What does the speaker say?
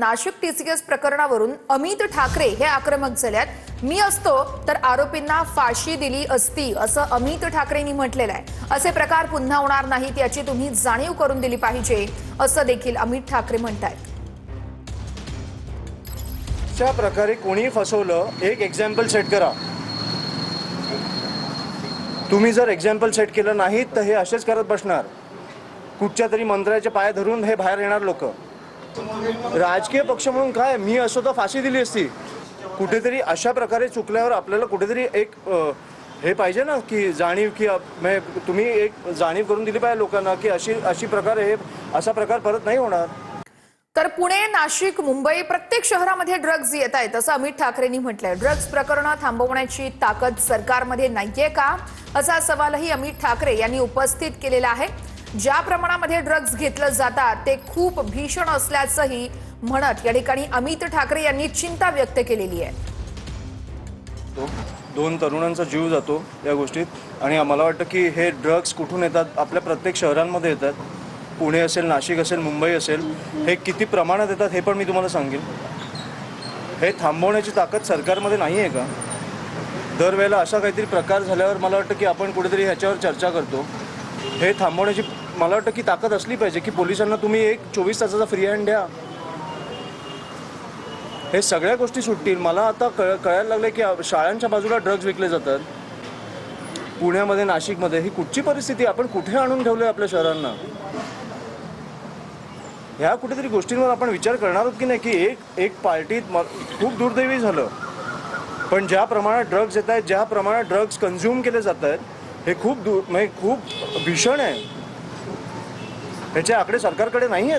Nashik TCS प्रकरणावरून अमित ठाकरे हे आक्रमक झाल्यात। मी असतो तर आरोपींना फाशी दिली असती असं अमित ठाकरेंनी म्हटलेलं आहे। असे प्रकार पुन्हा होणार नाहीत याची तुम्ही जाणीव करून दिली पाहिजे असं देखील अमित ठाकरे म्हणतात। अशा प्रकारे कोणी फसवलं एक एक्झाम्पल सेट करा। तुम्ही जर एक्झाम्पल सेट केलं नाही तर हे असेच करत बसणार। कुठच्या तरी मंत्र्याच्या पाया धरून हे बाहेर येणार लोक। राजकीय पक्ष म्हणून काय मी असो तर फाशी दिली असती। कुठेतरी अशा प्रकारे चुकल्यावर आपल्याला कुठेतरी एक हे पाहिजे ना की जाणीव की तुम्ही एक जाणीव करून दिली पाहिजे लोकांना की अशी प्रकारे हे असा प्रकार परत नाही होणार। तर पुणे, नाशिक, मुंबई प्रत्येक शहरामध्ये ड्रग्ज येत आहेत असं अमित ठाकरेंनी म्हटलंय। ड्रग्ज प्रकरण थांबवण्याची ताकद सरकारमध्ये नाहीये का असा सवालही अमित ठाकरे यांनी उपस्थित केलेला आहे। ज्या प्रमाणामध्ये ड्रग्ज घेतलं जातात ते खूप भीषण असल्याचंही म्हणत या ठिकाणी अमित ठाकरे यांनी चिंता व्यक्त केलेली आहे। दोन तरुणांचा जीव जातो या गोष्टीत आणि मला वाटतं की हे ड्रग्ज कुठून येतात आपल्या प्रत्येक शहरांमध्ये येतात। पुणे असेल, नाशिक असेल, मुंबई असेल, हे किती प्रमाणात येतात हे पण मी तुम्हाला सांगेन। हे थांबवण्याची ताकद सरकारमध्ये नाही आहे का? दरवेळेला असा काहीतरी प्रकार झाल्यावर मला वाटतं की आपण कुठेतरी ह्याच्यावर चर्चा करतो। हे थांबवण्याची मला वाटतं की ताकद असली पाहिजे की पोलिसांना तुम्ही एक 24 तासाचा फ्री हँड द्या। हे सगळ्या गोष्टी सुटतील। मला आता कळायला लागले की शाळांच्या बाजूला ड्रग्ज विकले जातात पुण्यामध्ये, नाशिकमध्ये। ही कुठची परिस्थिती आपण कुठे आणून ठेवले आपल्या शहरांना? ह्या कुठेतरी गोष्टींवर आपण विचार करणार आहोत की नाही की एक पार्टीत खूप दुर्दैवी झालं, पण ज्या प्रमाणात ड्रग्ज येत आहेत, ज्या प्रमाणात ड्रग्ज कन्झ्युम केले जात आहेत, हे खूप भीषण आहे। ह्याचे आकडे सरकारकडे नाही आहेत।